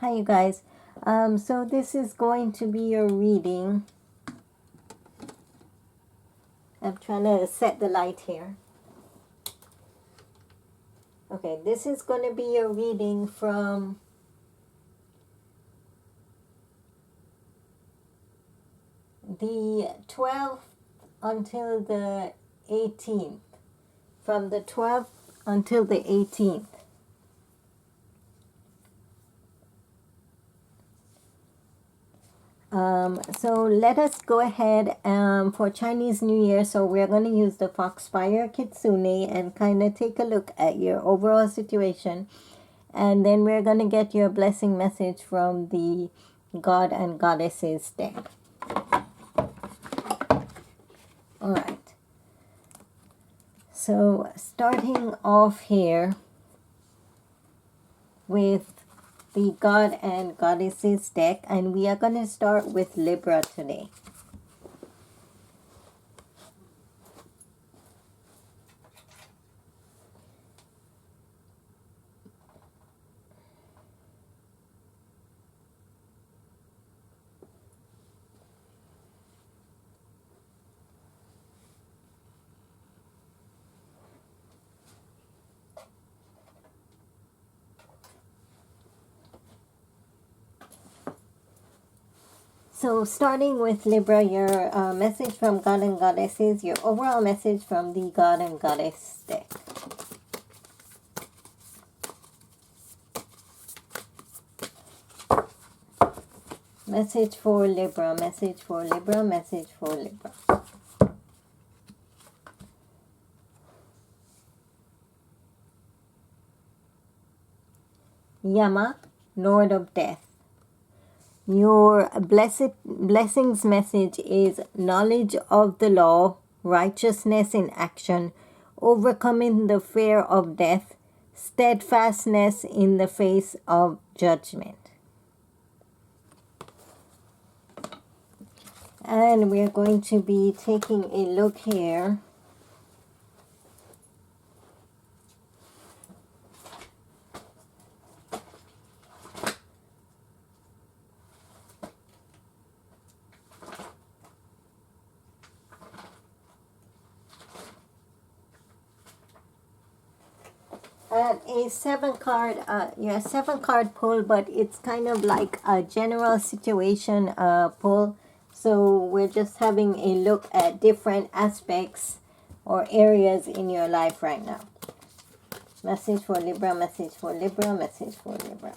Hi you guys. So this is going to be your reading. I'm trying to set the light here. Okay, this is going to be your reading from the 12th until the 18th. From the 12th until the 18th. So let us go ahead for Chinese New Year. So we're going to use the Foxfire Kitsune and kind of take a look at your overall situation. And then we're going to get your blessing message from the God and Goddesses deck. Alright. So starting off here with the God and Goddesses deck, and we are going to start with Libra today. So starting with Libra, your message from God and Goddesses, your overall message from the God and Goddess deck. Message for Libra, message for Libra, message for Libra. Yama, Lord of Death. Your blessings message is knowledge of the law, righteousness in action, overcoming the fear of death, steadfastness in the face of judgment. And we're going to be taking a look here at a seven card pull, but it's kind of like a general situation pull. So we're just having a look at different aspects or areas in your life right now. Message for Libra, message for Libra, message for Libra.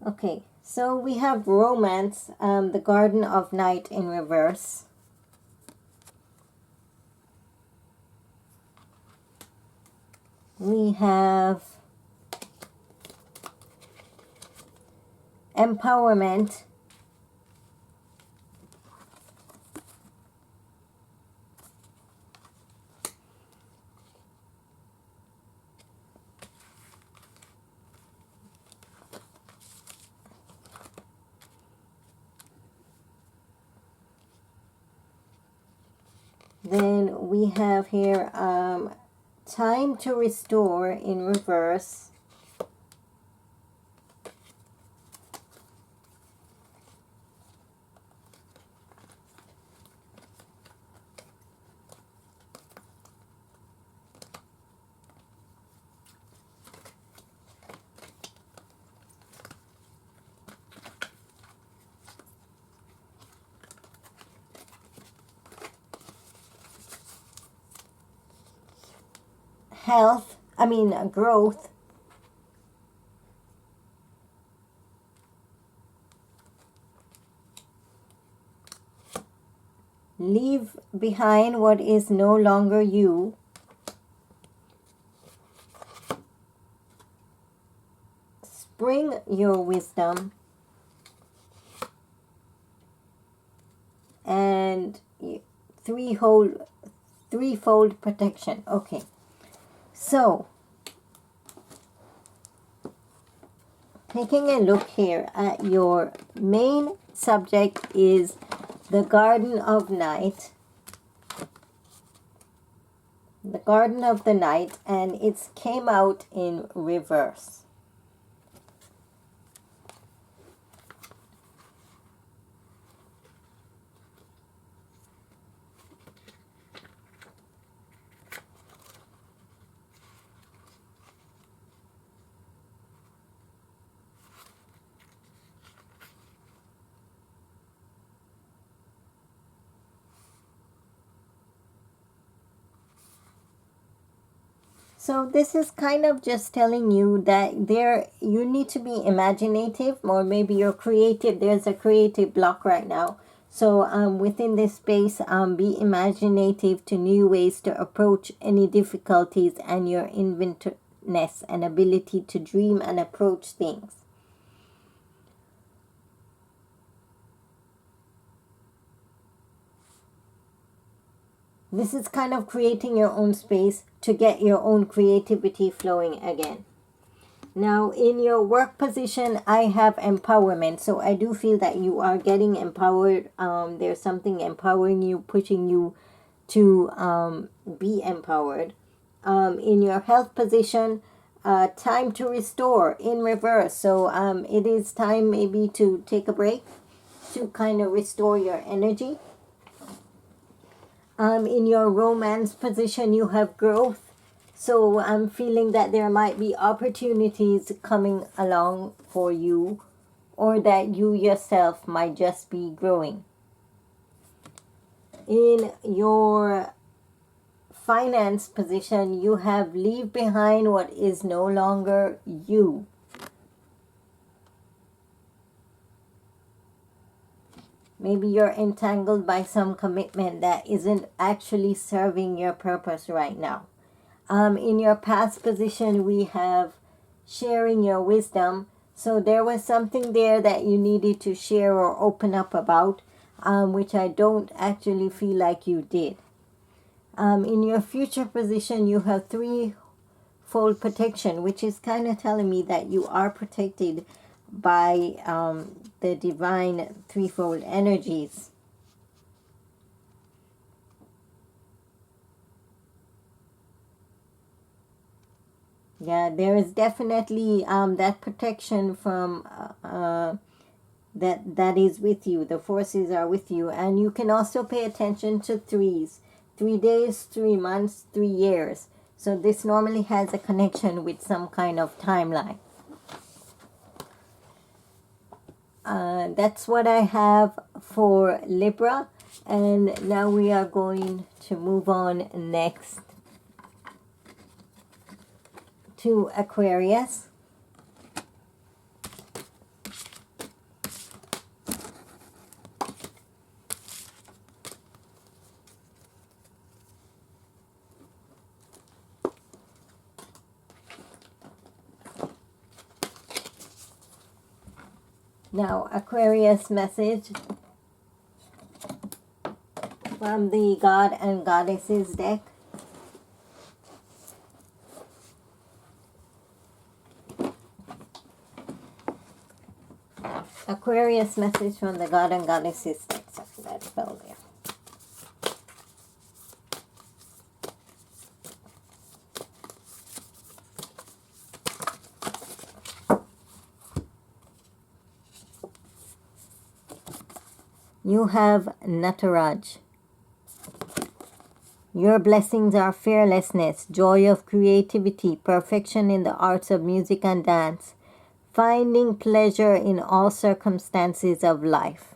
Okay, so we have romance, the Garden of Night in reverse. We have empowerment. Then we have here time to restore in reverse. Growth. Leave behind what is no longer you. Spring your wisdom. And threefold protection. Okay. So Taking a look here at your main subject is the Garden of Night. The Garden of the Night, and it came out in reverse. So this is kind of just telling you that you need to be imaginative, or maybe you're creative. There's a creative block right now. So within this space, be imaginative to new ways to approach any difficulties, and your inventiveness and ability to dream and approach things. This is kind of creating your own space to get your own creativity flowing again. Now, in your work position, I have empowerment. So I do feel that you are getting empowered. There's something empowering you, pushing you to be empowered. In your health position, time to restore in reverse. So it is time maybe to take a break to kind of restore your energy. In your romance position, you have growth. So I'm feeling that there might be opportunities coming along for you, or that you yourself might just be growing. In your finance position, you have leave behind what is no longer you. Maybe you're entangled by some commitment that isn't actually serving your purpose right now. In your past position, we have sharing your wisdom. So there was something there that you needed to share or open up about, which I don't actually feel like you did. In your future position, you have threefold protection, which is kind of telling me that you are protected by the divine threefold energies. Yeah, there is definitely that protection from that is with you. The forces are with you, and you can also pay attention to threes: 3 days, 3 months, 3 years. So this normally has a connection with some kind of timeline. That's what I have for Libra, and now we are going to move on next to Aquarius. Now, Aquarius message from the God and Goddesses deck. Aquarius message from the God and Goddesses deck. Sorry, that fell there. You have Nataraj. Your blessings are fearlessness, joy of creativity, perfection in the arts of music and dance, finding pleasure in all circumstances of life.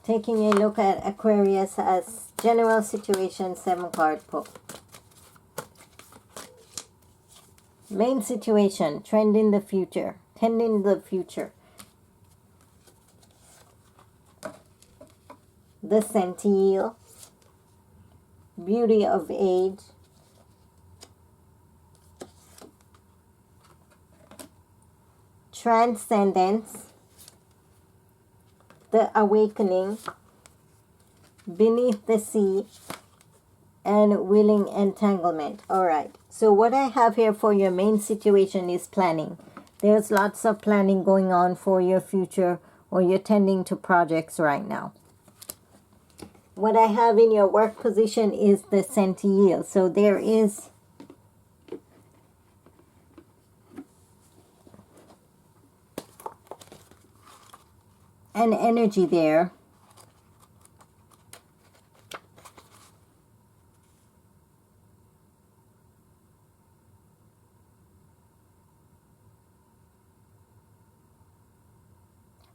Taking a look at Aquarius as general situation, 7-card pull. Main situation, trend in the future, tending the future. The Centile, beauty of age, transcendence, the awakening, beneath the sea, and willing entanglement. All right. So what I have here for your main situation is planning. There's lots of planning going on for your future, or you're tending to projects right now. What I have in your work position is the Centil. So there is an energy there.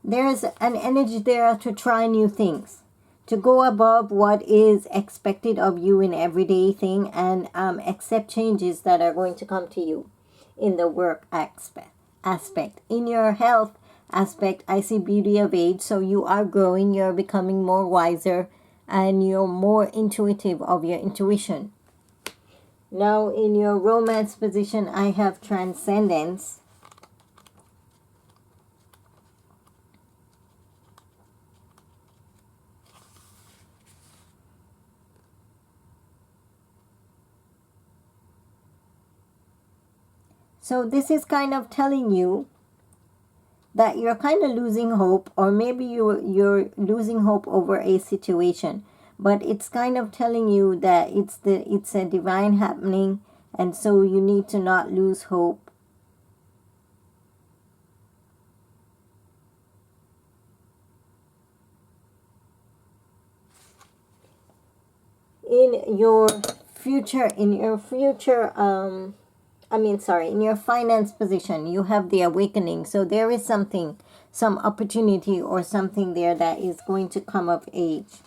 There's an energy there to try new things, to go above what is expected of you in everyday thing, and accept changes that are going to come to you in the work aspect. In your health aspect, I see beauty of age, so you are growing, you're becoming more wiser, and you're more intuitive of your intuition. Now in your romance position, I have transcendence. So this is kind of telling you that you're kind of losing hope, or maybe you're losing hope over a situation, but it's kind of telling you that it's a divine happening, and so you need to not lose hope. In your future, in your finance position, you have the awakening. So there is something, some opportunity or something there that is going to come of age.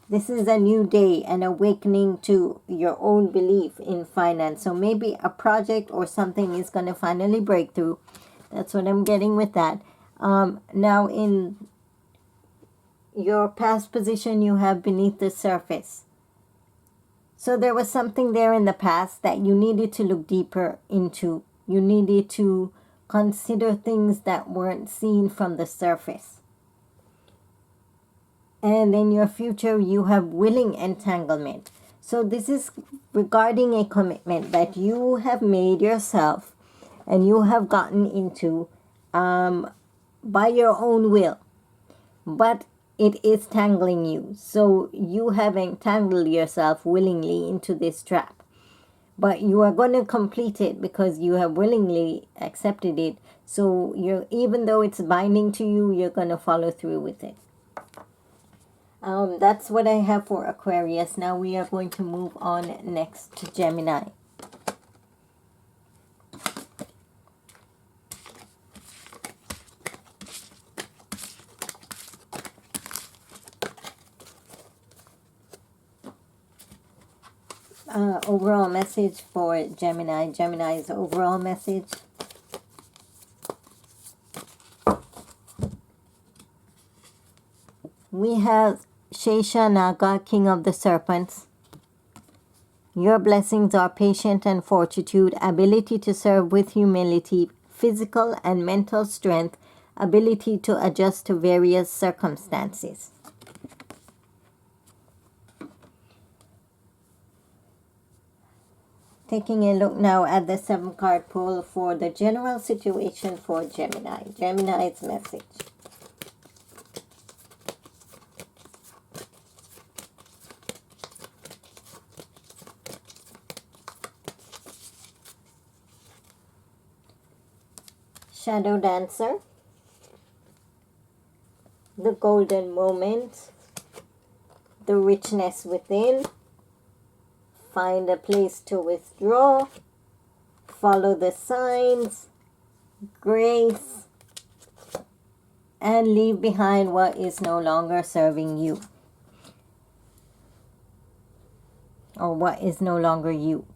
This is a new day, an awakening to your own belief in finance. So maybe a project or something is going to finally break through. That's what I'm getting with that. Now in your past position, you have beneath the surface. So there was something there in the past that you needed to look deeper into. You needed to consider things that weren't seen from the surface. And in your future, you have willing entanglement. So this is regarding a commitment that you have made yourself and you have gotten into by your own will. But it is tangling you. So you have entangled yourself willingly into this trap. But you are going to complete it because you have willingly accepted it. So even though it's binding to you, you're going to follow through with it. That's what I have for Aquarius. Now we are going to move on next to Gemini. Overall message for Gemini. Gemini's overall message. We have Shesha King of the Serpents. Your blessings are patience and fortitude, ability to serve with humility, physical and mental strength, ability to adjust to various circumstances. Taking a look now at the 7-card pull for the general situation for Gemini. Gemini's message. Shadow Dancer. The golden moment. The richness within. Find a place to withdraw. Follow the signs. Grace. And leave behind what is no longer serving you. Or what is no longer you.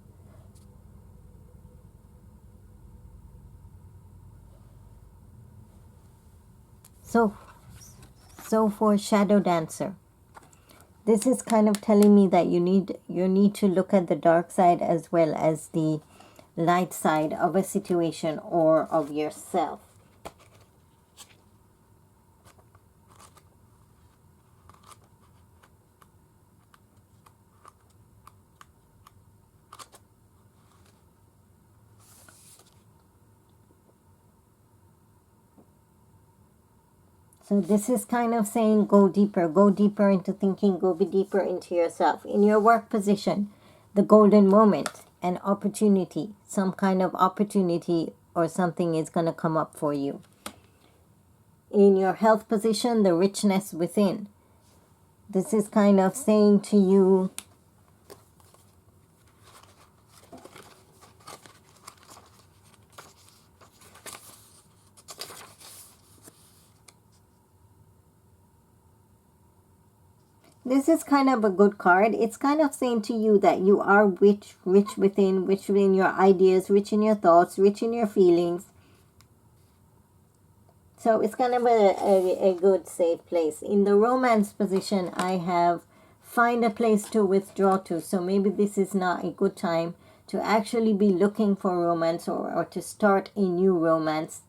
So for Shadow Dancer, this is kind of telling me that you need to look at the dark side as well as the light side of a situation or of yourself. So this is kind of saying go deeper into thinking, go be deeper into yourself. In your work position, the golden moment, an opportunity, some kind of opportunity or something is going to come up for you. In your health position, the richness within. This is kind of saying to you, this is kind of a good card. It's kind of saying to you that you are rich within your ideas, rich in your thoughts, rich in your feelings. So it's kind of a good, safe place. In the romance position, I have find a place to withdraw to. So maybe this is not a good time to actually be looking for romance or to start a new romance.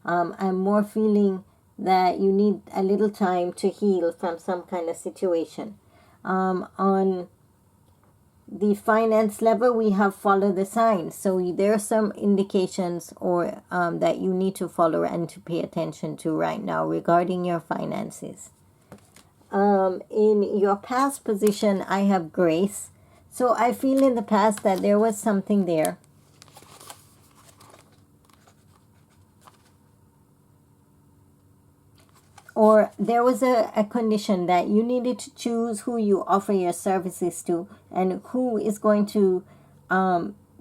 I'm more feeling that you need a little time to heal from some kind of situation. On the finance level, we have follow the signs. So there are some indications or that you need to follow and to pay attention to right now regarding your finances. In your past position, I have grace. So I feel in the past that there was something there. Or there was a condition that you needed to choose who you offer your services to and who is going to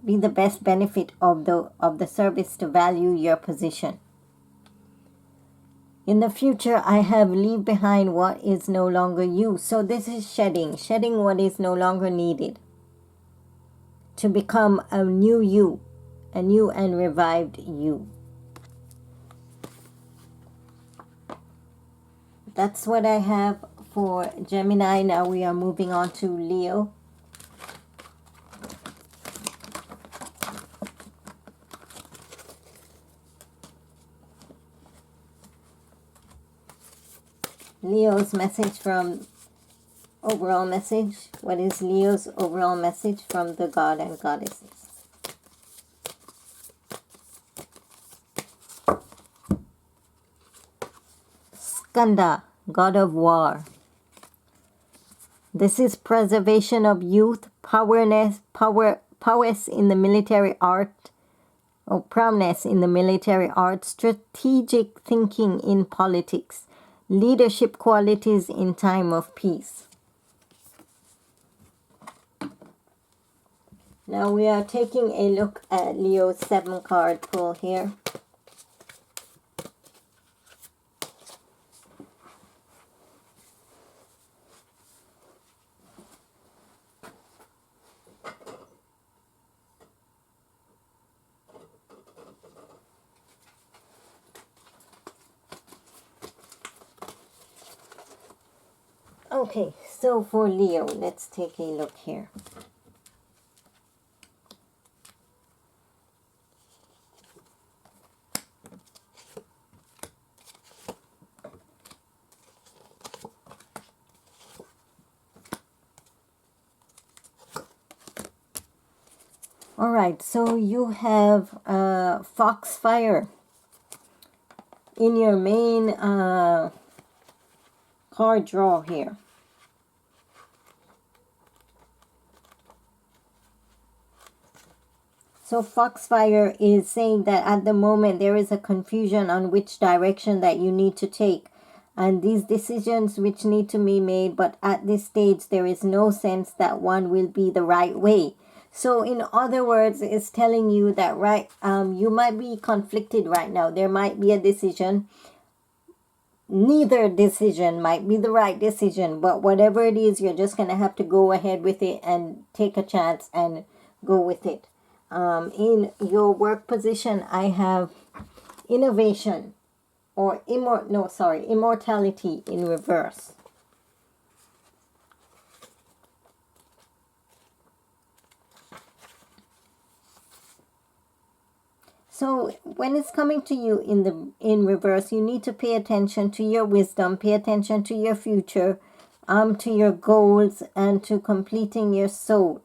be the best benefit of the service to value your position. In the future, I have leave behind what is no longer you. So this is shedding what is no longer needed to become a new you, a new and revived you. That's what I have for Gemini. Now we are moving on to Leo. Leo's message from overall message. What is Leo's overall message from the God and Goddesses? Skanda, God of War. This is preservation of youth, prowess in the military art, or prowess in the military art, strategic thinking in politics, leadership qualities in time of peace. Now we are taking a look at Leo's 7-card pull here. Okay, so for Leo, let's take a look here. All right, so you have Foxfire in your main card draw here. So Foxfire is saying that at the moment there is a confusion on which direction that you need to take. And these decisions which need to be made, but at this stage there is no sense that one will be the right way. So in other words, it's telling you that you might be conflicted right now. There might be a decision. Neither decision might be the right decision, but whatever it is, you're just going to have to go ahead with it and take a chance and go with it. In your work position, I have innovation or immortality in reverse. So when it's coming to you in reverse, you need to pay attention to your wisdom, pay attention to your future, to your goals, and to completing your soul.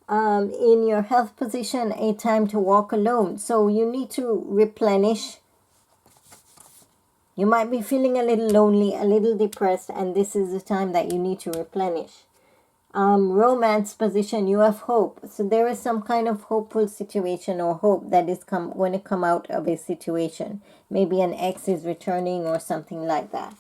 In your health position, a time to walk alone. So you need to replenish You might be feeling a little lonely, a little depressed, and this is the time that you need to replenish. Romance position, you have hope. So there is some kind of hopeful situation or hope that is going to come out of a situation. Maybe an ex is returning or something like that.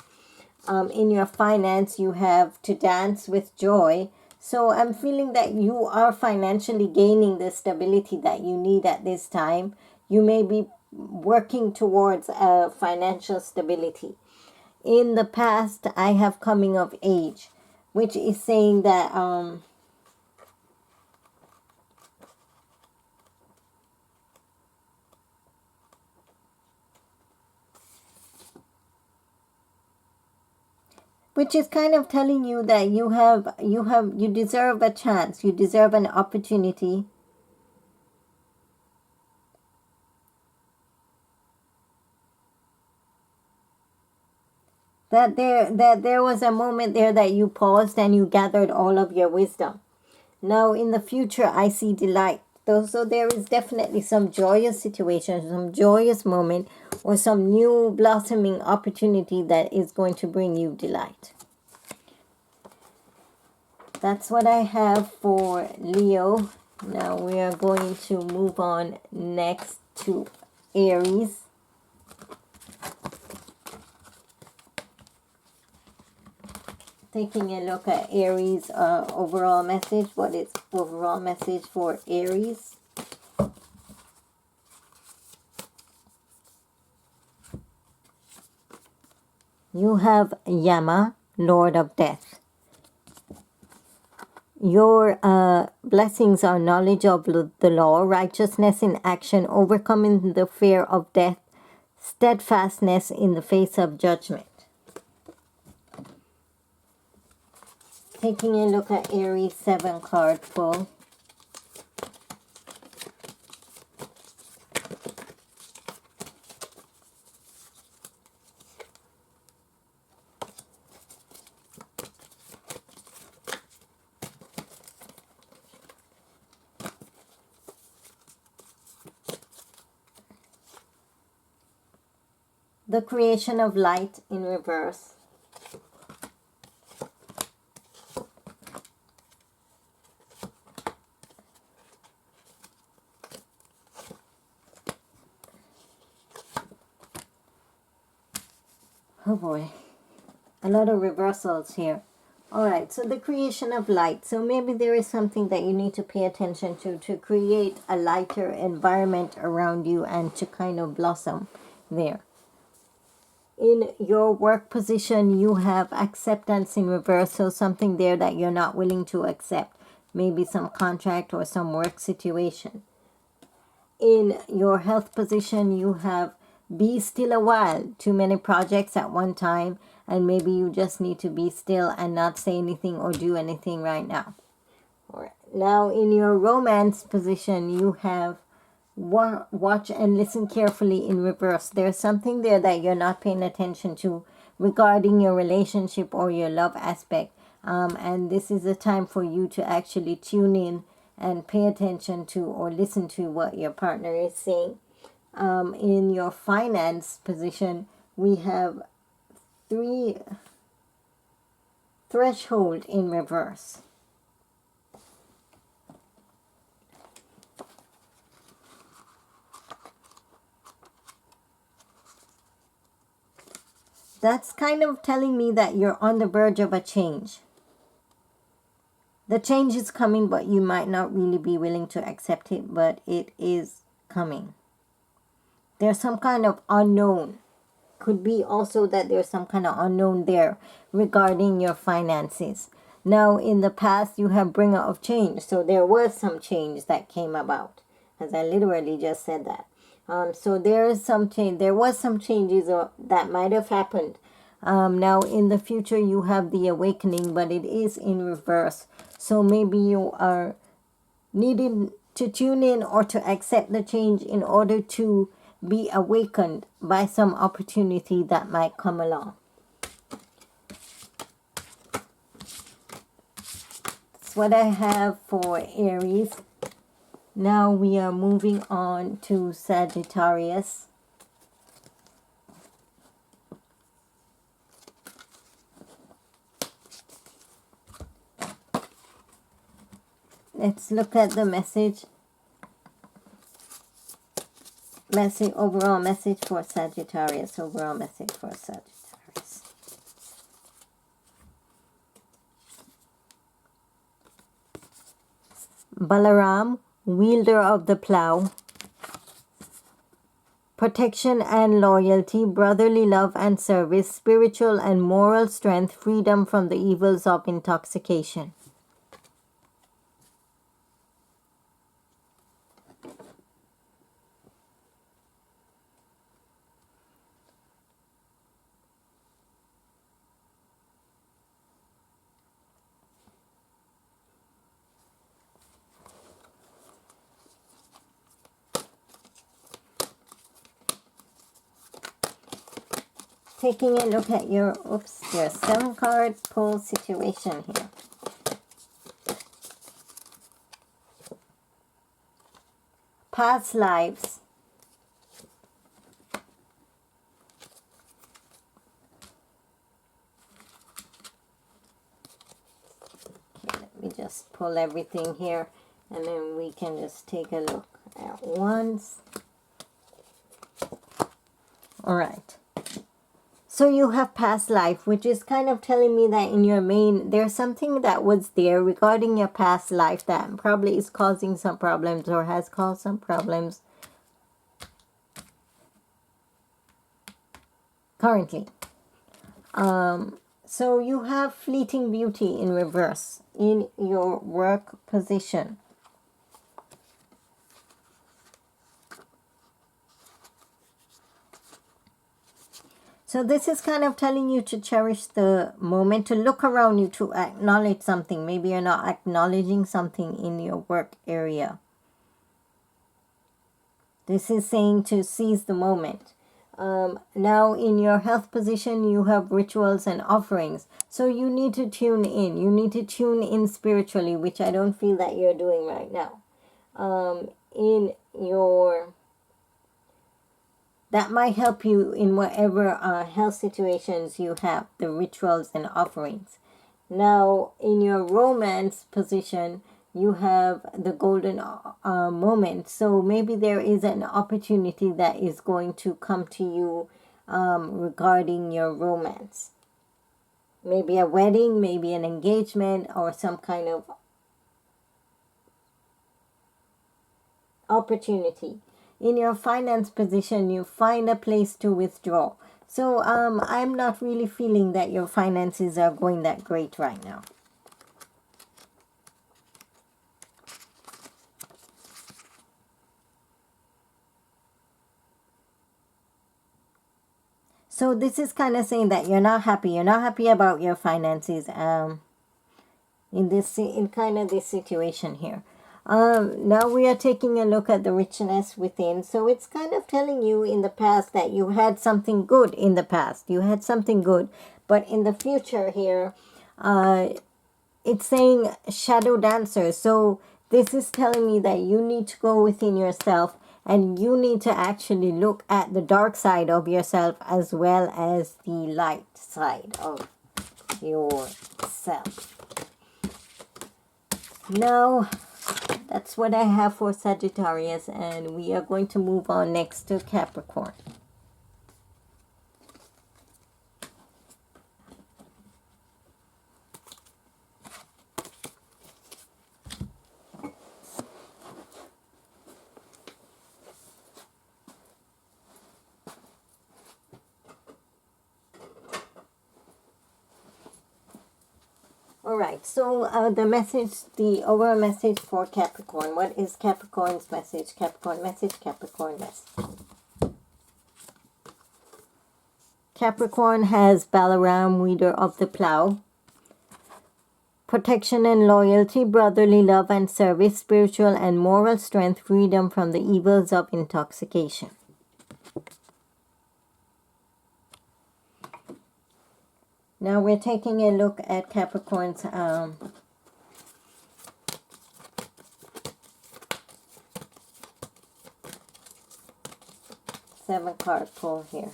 In your finance, you have to dance with joy. So I'm feeling that you are financially gaining the stability that you need at this time. You may be working towards financial stability. In the past, I have coming of age, which is saying that which is kind of telling you that you deserve a chance, you deserve an opportunity. That there was a moment there that you paused and you gathered all of your wisdom. Now in the future, I see delight. So there is definitely some joyous situation, some joyous moment, or some new blossoming opportunity that is going to bring you delight. That's what I have for Leo. Now we are going to move on next to Aries. Taking a look at Aries overall message. What is overall message for Aries? You have Yama, Lord of Death. Your blessings are knowledge of the law, righteousness in action, overcoming the fear of death, steadfastness in the face of judgment. Taking a look at Aries 7 card pull. The creation of light in reverse. Oh boy, a lot of reversals here. Alright, so the creation of light. So maybe there is something that you need to pay attention to create a lighter environment around you and to kind of blossom there. In your work position, you have acceptance in reverse. So something there that you're not willing to accept. Maybe some contract or some work situation. In your health position, you have be still a while. Too many projects at one time, and maybe you just need to be still and not say anything or do anything right now. All right. Now in your romance position, you have watch and listen carefully in reverse. There's something there that you're not paying attention to regarding your relationship or your love aspect. And this is a time for you to actually tune in and pay attention to or listen to what your partner is saying. In your finance position, we have 3 threshold in reverse. That's kind of telling me that you're on the verge of a change. The change is coming, but you might not really be willing to accept it, but it is coming. There's some kind of unknown. Could be also that there's some kind of unknown there regarding your finances. Now, in the past, you have bringer of change. So there was some change that came about. As I literally just said that. So there is some change. There was some changes that might have happened. Now, in the future, you have the awakening, but it is in reverse. So maybe you are needing to tune in or to accept the change in order to be awakened by some opportunity that might come along. That's what I have for Aries. Now we are moving on to Sagittarius. Let's look at the message. Overall message for Sagittarius. Overall message for Sagittarius. Balaram, wielder of the plow. Protection and loyalty, brotherly love and service, spiritual and moral strength, freedom from the evils of intoxication. Taking a look at your 7-card pull situation here. Past lives. Okay, let me just pull everything here and then we can just take a look at once. All right. So you have past life, which is kind of telling me that in your there's something that was there regarding your past life that probably is causing some problems or has caused some problems currently. So you have fleeting beauty in reverse in your work position. So this is kind of telling you to cherish the moment, to look around you, to acknowledge something. Maybe you're not acknowledging something in your work area. This is saying to seize the moment. Now in your health position, you have rituals and offerings. So you need to tune in. You need to tune in spiritually, which I don't feel that you're doing right now. In your... That might help you in whatever health situations you have, the rituals and offerings. Now, in your romance position, you have the golden moment. So maybe there is an opportunity that is going to come to you regarding your romance. Maybe a wedding, maybe an engagement, or some kind of opportunity. In your finance position, you find a place to withdraw. So I'm not really feeling that your finances are going that great right now. So this is kind of saying that you're not happy. You're not happy about your finances in kind of this situation here. Now we are taking a look at the richness within. So it's kind of telling you in the past that you had something good in the past. You had something good. But in the future here, it's saying shadow dancer. So this is telling me that you need to go within yourself and you need to actually look at the dark side of yourself as well as the light side of yourself. Now... That's what I have for Sagittarius, and we are going to move on next to Capricorn. Alright, so the overall message for Capricorn. What is Capricorn's message? Capricorn message, Capricorn message. Capricorn has Balaram, wielder of the plow. Protection and loyalty, brotherly love and service, spiritual and moral strength, freedom from the evils of intoxication. Now we're taking a look at Capricorn's 7-card pull here.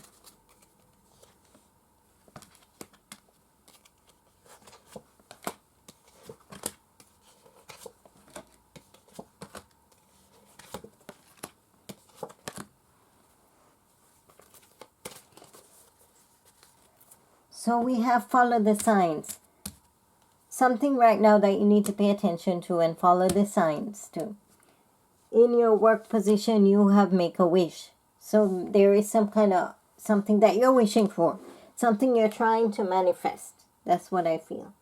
So we have follow the signs. Something right now that you need to pay attention to and follow the signs to. In your work position, you have make a wish. So there is some kind of something that you're wishing for. Something you're trying to manifest. That's what I feel.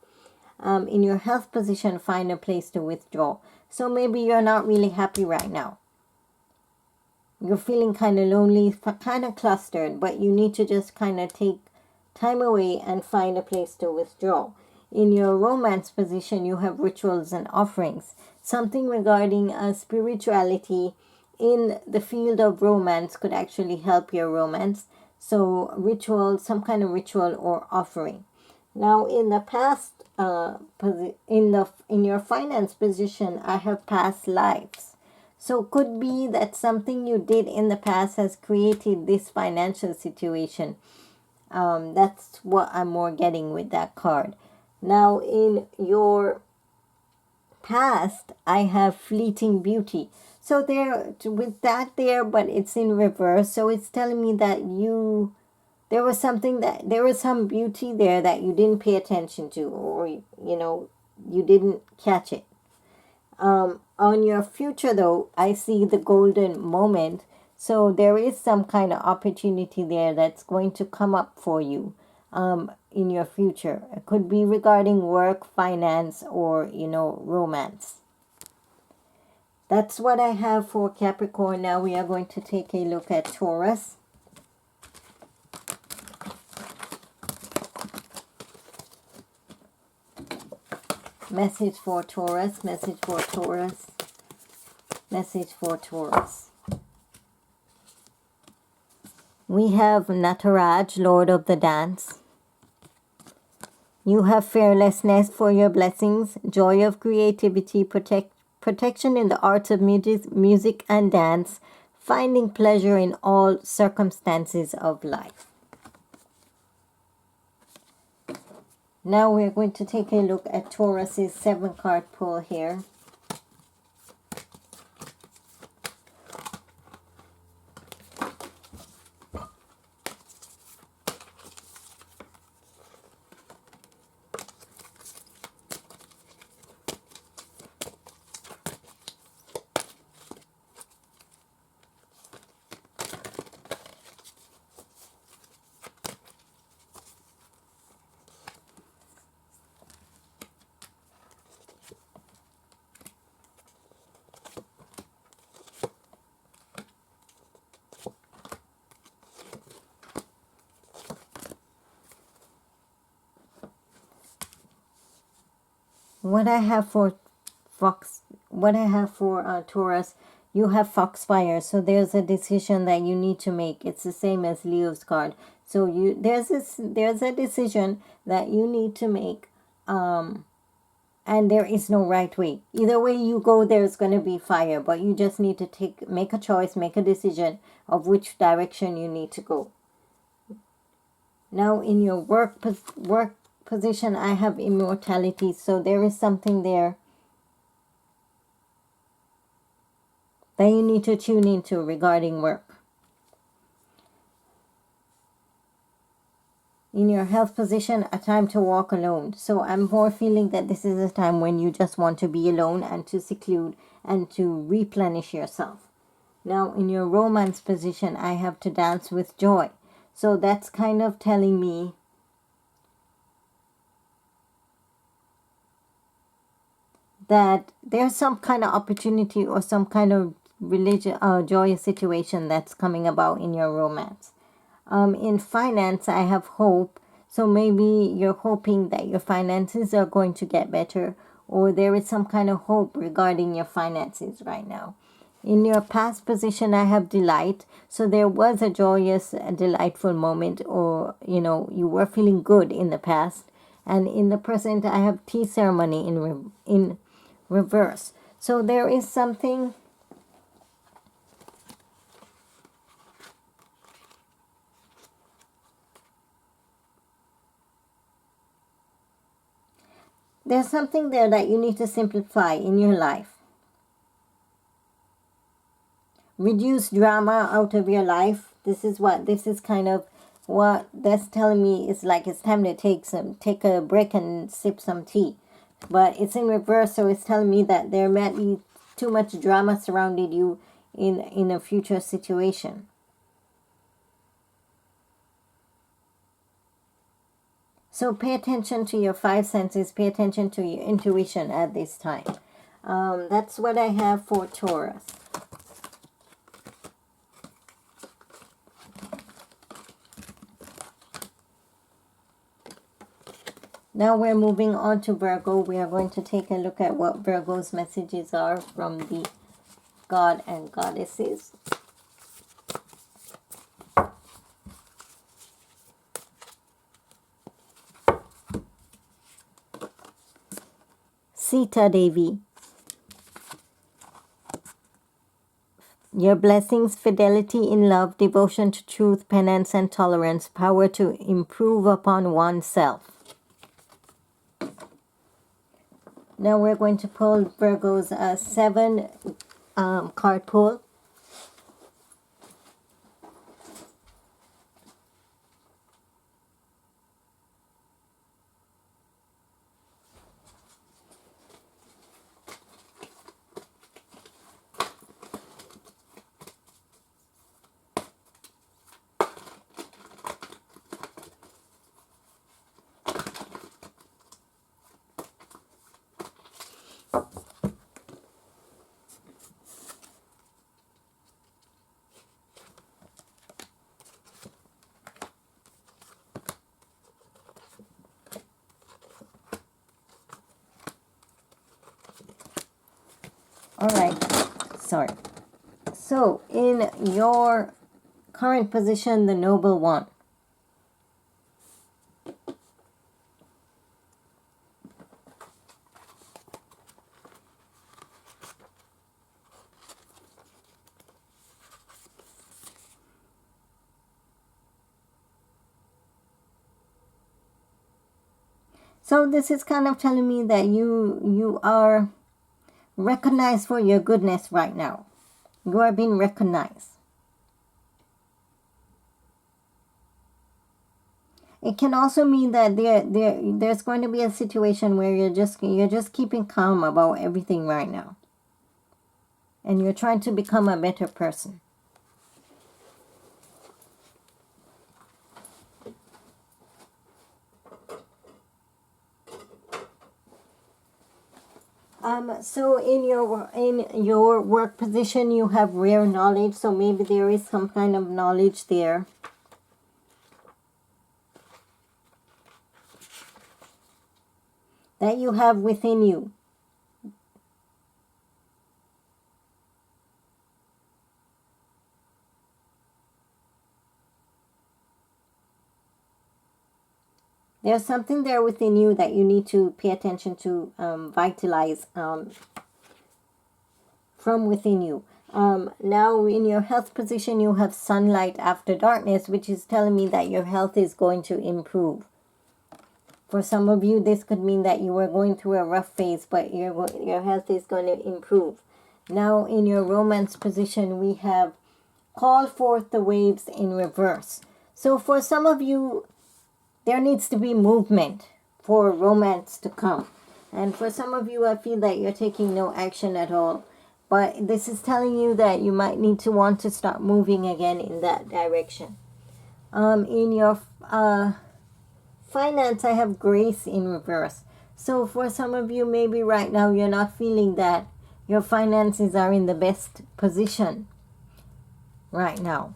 In your health position, find a place to withdraw. So maybe you're not really happy right now. You're feeling kind of lonely, kind of clustered, but you need to just kind of take time away and find a place to withdraw. In your romance position, you have rituals and offerings. Something regarding spirituality in the field of romance could actually help your romance. So ritual, some kind of ritual or offering. Now in the past, in your finance position, I have past lives. So could be that something you did in the past has created this financial situation. That's what I'm more getting with that card. Now in your past, I have fleeting beauty. So there, with that there, but it's in reverse. So it's telling me that there was some beauty there that you didn't pay attention to, or you didn't catch it. On your future though, I see the golden moment. So there is some kind of opportunity there that's going to come up for you in your future. It could be regarding work, finance, or romance. That's what I have for Capricorn. Now we are going to take a look at Taurus. Message for Taurus, message for Taurus, message for Taurus. We have Nataraj, Lord of the Dance. You have fearlessness for your blessings, joy of creativity, protection in the arts of music and dance, finding pleasure in all circumstances of life. Now we're going to take a look at Taurus's 7-card pull here. What I have for Taurus, you have Foxfire. So there's a decision that you need to make. It's the same as Leo's card. So there's a decision that you need to make, and there is no right way. Either way you go, there's going to be fire, but you just need to make a choice, make a decision of which direction you need to go. Now in your work position, I have immortality. So there is something there that you need to tune into regarding work. In your health position, a time to walk alone. So I'm more feeling that this is a time when you just want to be alone and to seclude and to replenish yourself. Now in your romance position, I have to dance with joy. So that's kind of telling me that there's some kind of opportunity or some kind of joyous situation that's coming about in your romance. In finance, I have hope. So maybe you're hoping that your finances are going to get better, or there is some kind of hope regarding your finances right now. In your past position, I have delight. So there was a joyous, delightful moment, or you were feeling good in the past. And in the present, I have tea ceremony in reverse. So there is something there that you need to simplify in your life. Reduce drama out of your life. This is kind of what that's telling me is like it's time to take a break and sip some tea. But it's in reverse, so it's telling me that there might be too much drama surrounding you in a future situation. So pay attention to your five senses, pay attention to your intuition at this time. That's what I have for Taurus. Now we're moving on to Virgo. We are going to take a look at what Virgo's messages are from the God and Goddesses. Sita Devi. Your blessings, fidelity in love, devotion to truth, penance and tolerance, power to improve upon oneself. Now we're going to pull Virgo's 7 card pull. All right, sorry. So in your current position, the Noble One. So this is kind of telling me that you are recognized for your goodness right now. You are being recognized. It can also mean that there's going to be a situation where you're just keeping calm about everything right now. And you're trying to become a better person. So in your work position, you have rare knowledge. So maybe there is some kind of knowledge there. That you have within you. There's something there within you that you need to pay attention to, vitalize from within you. Now in your health position, you have sunlight after darkness, which is telling me that your health is going to improve. For some of you, this could mean that you were going through a rough phase, but your health is going to improve. Now in your romance position, we have call forth the waves in reverse. So for some of you, there needs to be movement for romance to come. And for some of you, I feel that you're taking no action at all. But this is telling you that you might need to want to start moving again in that direction. In your finance, I have grace in reverse. So for some of you, maybe right now you're not feeling that your finances are in the best position right now.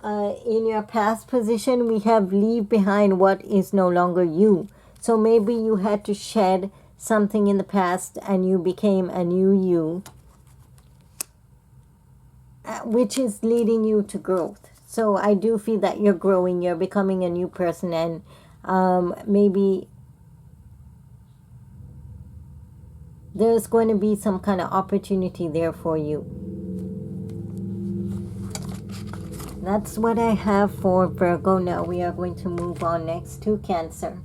In your past position, we have leave behind what is no longer you. So maybe you had to shed something in the past and you became a new you, which is leading you to growth. So I do feel that you're growing, you're becoming a new person, and maybe there's going to be some kind of opportunity there for you. That's what I have for Virgo. Now we are going to move on next to Cancer.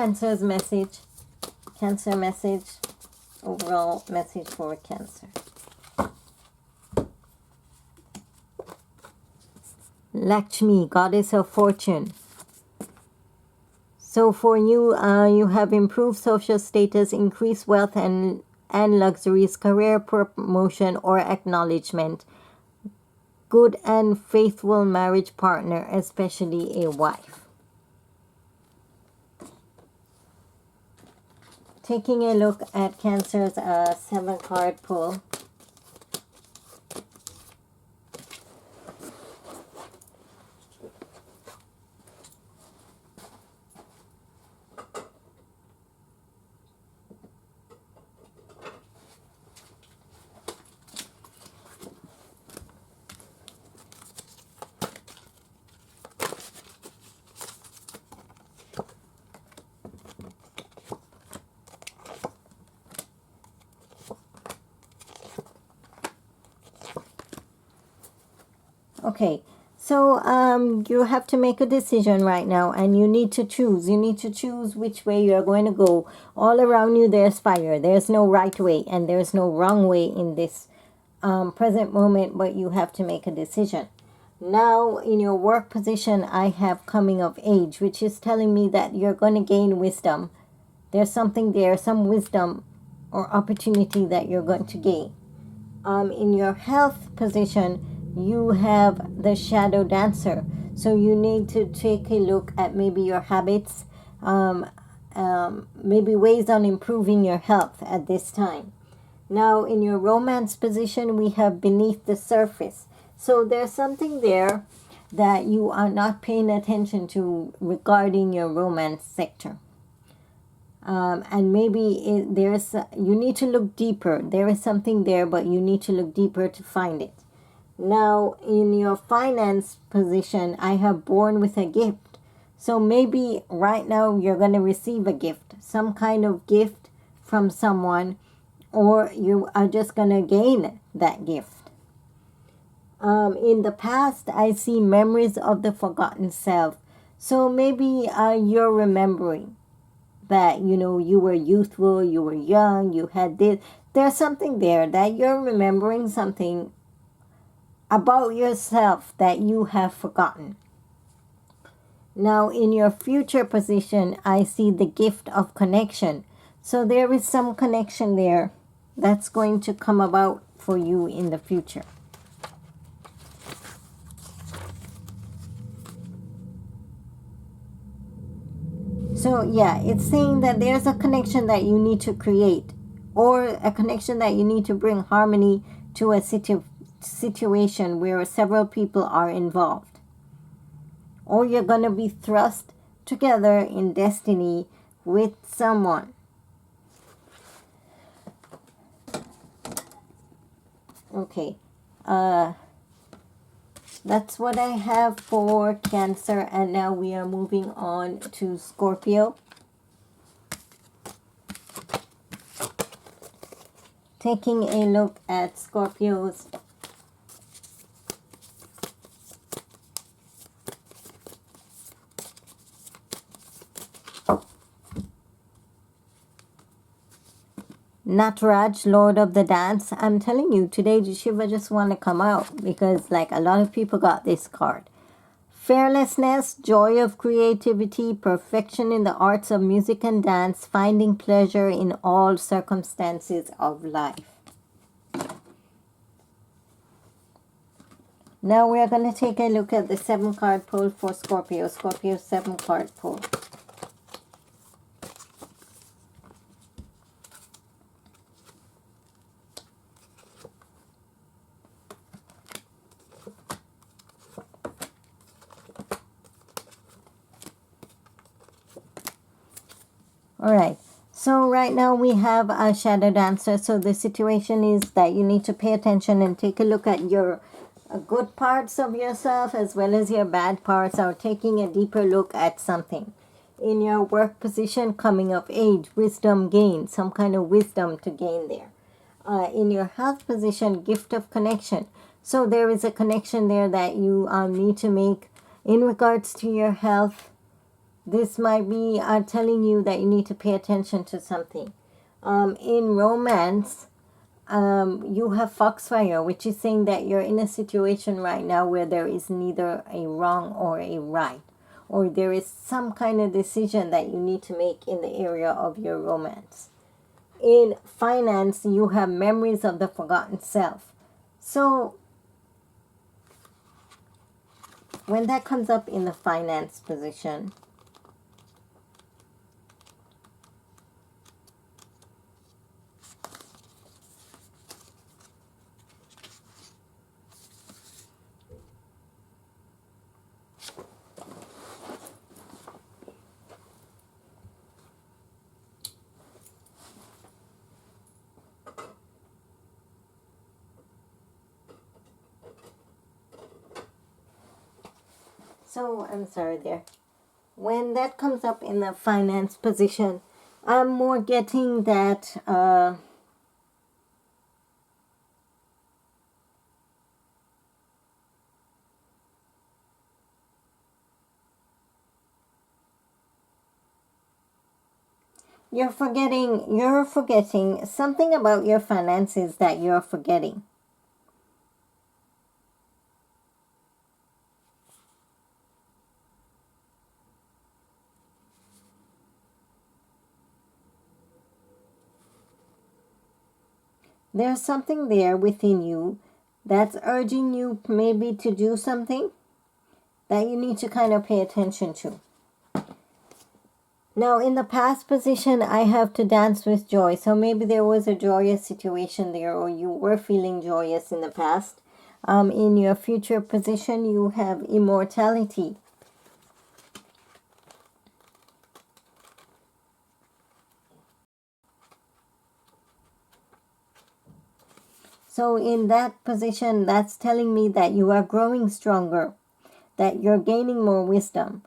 Cancer's message. Cancer message. Overall message for Cancer. Lakshmi, goddess of fortune. So for you, you have improved social status, increased wealth and luxuries, career promotion or acknowledgement, good and faithful marriage partner, especially a wife. Taking a look at Cancer's 7-card pull. Okay, so you have to make a decision right now, and you need to choose. You need to choose which way you're going to go. All around you, there's fire. There's no right way, and there's no wrong way in this present moment, but you have to make a decision. Now, in your work position, I have coming of age, which is telling me that you're going to gain wisdom. There's something there, some wisdom or opportunity that you're going to gain. In your health position, you have the shadow dancer, so you need to take a look at maybe your habits, maybe ways on improving your health at this time. Now in your romance position, we have beneath the surface, so there's something there that you are not paying attention to regarding your romance sector, and maybe you need to look deeper. There is something there, but you need to look deeper to find it. Now, in your finance position, I have born with a gift. So maybe right now you're going to receive a gift, some kind of gift from someone, or you are just going to gain that gift. In the past, I see memories of the forgotten self. So maybe you're remembering that, you were youthful, you were young, you had this. There's something there that you're remembering something about yourself that you have forgotten. Now in your future position, I see the gift of connection. So there is some connection there that's going to come about for you in the future. So yeah, it's saying that there's a connection that you need to create, or a connection that you need to bring harmony to a situation where several people are involved, or you're going to be thrust together in destiny with someone. Okay, that's what I have for Cancer, and now we are moving on to Scorpio. Taking a look at Scorpio's Nataraj, Lord of the Dance. I'm telling you, today the Shiva just want to come out, because like a lot of people got this card. Fearlessness, joy of creativity, perfection in the arts of music and dance, finding pleasure in all circumstances of life. Now we are going to take a look at the 7-card pull for Scorpio. Scorpio's 7-card pull. Alright, so right now we have a shadow dancer. So the situation is that you need to pay attention and take a look at your good parts of yourself as well as your bad parts, or taking a deeper look at something. In your work position, coming of age, wisdom gain, some kind of wisdom to gain there. In your health position, gift of connection. So there is a connection there that you need to make in regards to your health. this might be telling you that you need to pay attention to something. In romance, you have Foxfire, which is saying that you're in a situation right now where there is neither a wrong or a right, or there is some kind of decision that you need to make in the area of your romance. In finance, you have Memories of the Forgotten Self. So when that comes up in the finance position, so I'm sorry there. When that comes up in the finance position, I'm more getting that you're forgetting something about your finances that you're forgetting. There's something there within you that's urging you maybe to do something that you need to kind of pay attention to. Now, in the past position, I have to dance with joy. So maybe there was a joyous situation there, or you were feeling joyous in the past. In your future position, you have immortality. So in that position, that's telling me that you are growing stronger, that you're gaining more wisdom,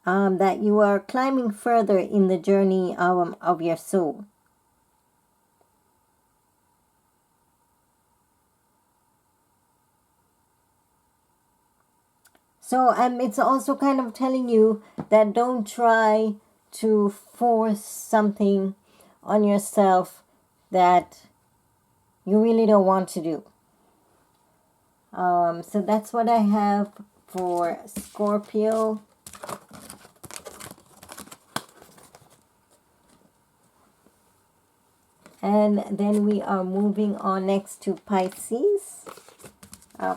that you are climbing further in the journey of your soul. So it's also kind of telling you that don't try to force something on yourself that you really don't want to do. So that's what I have for Scorpio. And then we are moving on next to Pisces.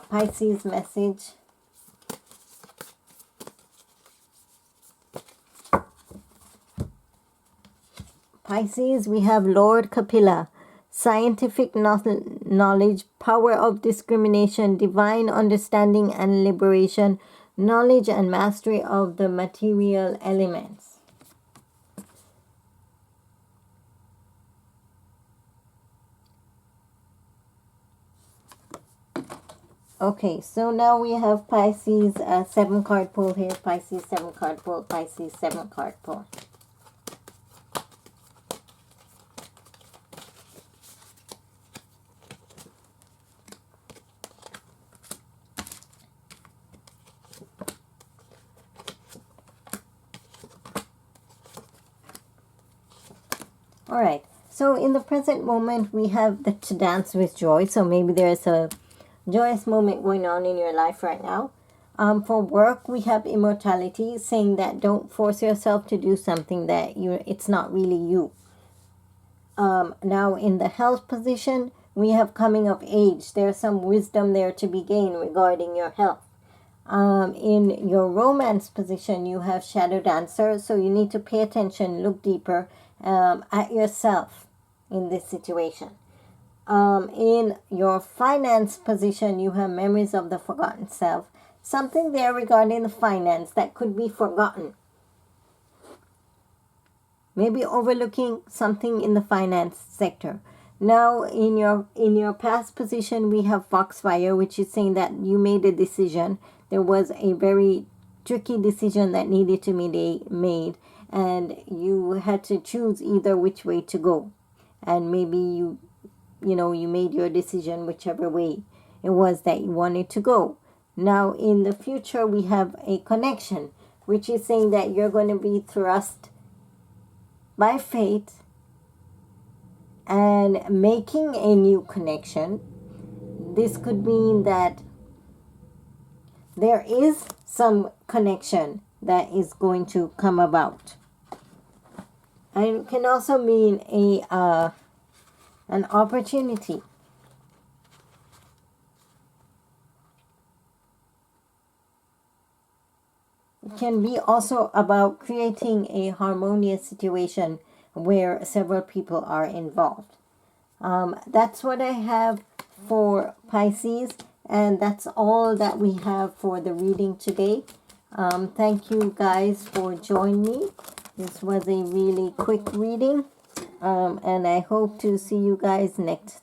Pisces message. Pisces, we have Lord Kapila. Scientific knowledge, power of discrimination, divine understanding and liberation, knowledge and mastery of the material elements. Okay, so now we have Pisces 7 card pull here, Pisces 7 card pull, Pisces 7 card pull. All right, so in the present moment, we have the to dance with joy. So maybe there's a joyous moment going on in your life right now. For work, we have immortality, saying that don't force yourself to do something that it's not really you. Now in the health position, we have coming of age. There's some wisdom there to be gained regarding your health. In your romance position, you have shadow dancer, so you need to pay attention, look deeper at yourself in this situation. In your finance position, you have memories of the forgotten self. Something there regarding the finance that could be forgotten. Maybe overlooking something in the finance sector. Now, in your past position, we have Foxfire, which is saying that you made a decision. There was a very tricky decision that needed to be made, and you had to choose either which way to go. And maybe you made your decision whichever way it was that you wanted to go. Now, in the future, we have a connection, which is saying that you're going to be thrust by fate and making a new connection. This could mean that there is some connection that is going to come about. And it can also mean an opportunity. It can be also about creating a harmonious situation where several people are involved. That's what I have for Pisces, and that's all that we have for the reading today. Thank you guys for joining me. This was a really quick reading, and I hope to see you guys next